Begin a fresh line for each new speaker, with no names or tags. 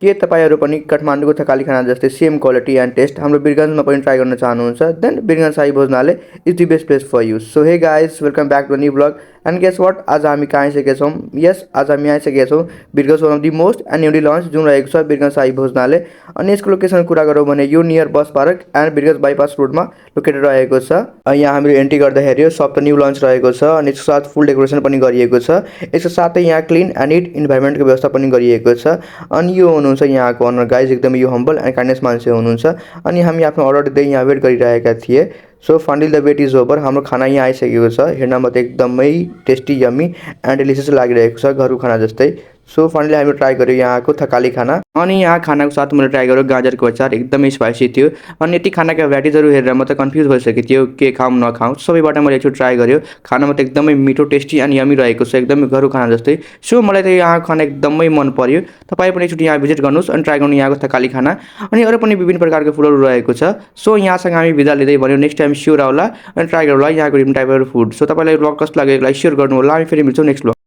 के तपाईँहरू पनि काठमाडौँको थकाली खाना जस्तै सेम क्वालिटी एन्ड टेस्ट हाम्रो वीरगन्जमा पनि ट्राई गर्न चाहनुहुन्छ then Birgunj Sai Bhojnalaya is the best place for you. So hey guys, welcome back to new blog and guess what, आज हामी कहाँ आइसकेका छौँ। यस, आज हामी आइसकेका छौँ Birgunj one of the most and newly launch जुन रहेको छ वीरगन्ज साई भोजनालय। अनि यसको लोकेसन कुरा गरौँ भने यो near bus park and Birgunj bypass रोडमा लोकेटेड रहेको छ। यहाँ हामीले एन्ट्री गर्दाखेरि सब त न्यू लन्च रहेको छ अनि यसको साथ फुल डेकोरेसन पनि गरिएको छ। यसको साथै यहाँ क्लिन एन्ड निट इन्भाइरोमेन्टको व्यवस्था पनि गरिएको छ। अनि यो हुनुहुन्छ यहाँको ओनर गाइज, एकदमै यो हम्बल एन्ड काइन्डनेस मान्छे हुनुहुन्छ। अनि हामी आफ्नो अर्डर दिँदै यहाँ वेट गरिरहेका थिए। So finally the wait is over, हाम्रो खाना यहाँ आइसकेको छ। हेर्नमा त एकदमै टेस्टी, यम्मी एन्ड डेलिसियस लागिरहेको छ, घरको खाना जस्तै। सो फाइनली हामीले ट्राई गऱ्यो यहाँको थकाली खाना। अनि यहाँ खानाको साथ मैले ट्राई गरेँ गाजरको अचार, एकदमै स्पाइसी थियो। अनि यति खानाका भेराइटिजहरू हेरेर म त कन्फ्युज भइसकेको थियो के खाऊँ नखाऊँ। सबैबाट मैले एकचोटि ट्राई गऱ्यो। खानामा त एकदमै मिठो, टेस्टी अनि यम्मी रहेको छ, एकदमै घरको खाना जस्तै। सो मलाई त यहाँको खाना एकदमै मन पर्यो। तपाईँ पनि एकचोटि यहाँ भिजिट गर्नुहोस् अनि ट्राई गर्नु यहाँको थकाली खाना। अनि अरू पनि विभिन्न प्रकारको फुडहरू रहेको छ। सो यहाँसँग हामी बिदा लिँदै भन्यो नेक्स्ट टाइम स्योर आउला अनि ट्राई गरौँला यहाँको डिफ्रेन्ट टाइपहरू फुड। सो तपाईँलाई ब्लग कस्तो लाग्यो लाइक सेयर गर्नु होला। हामी फेरि मिल्छौँ नेक्स्ट ब्लग।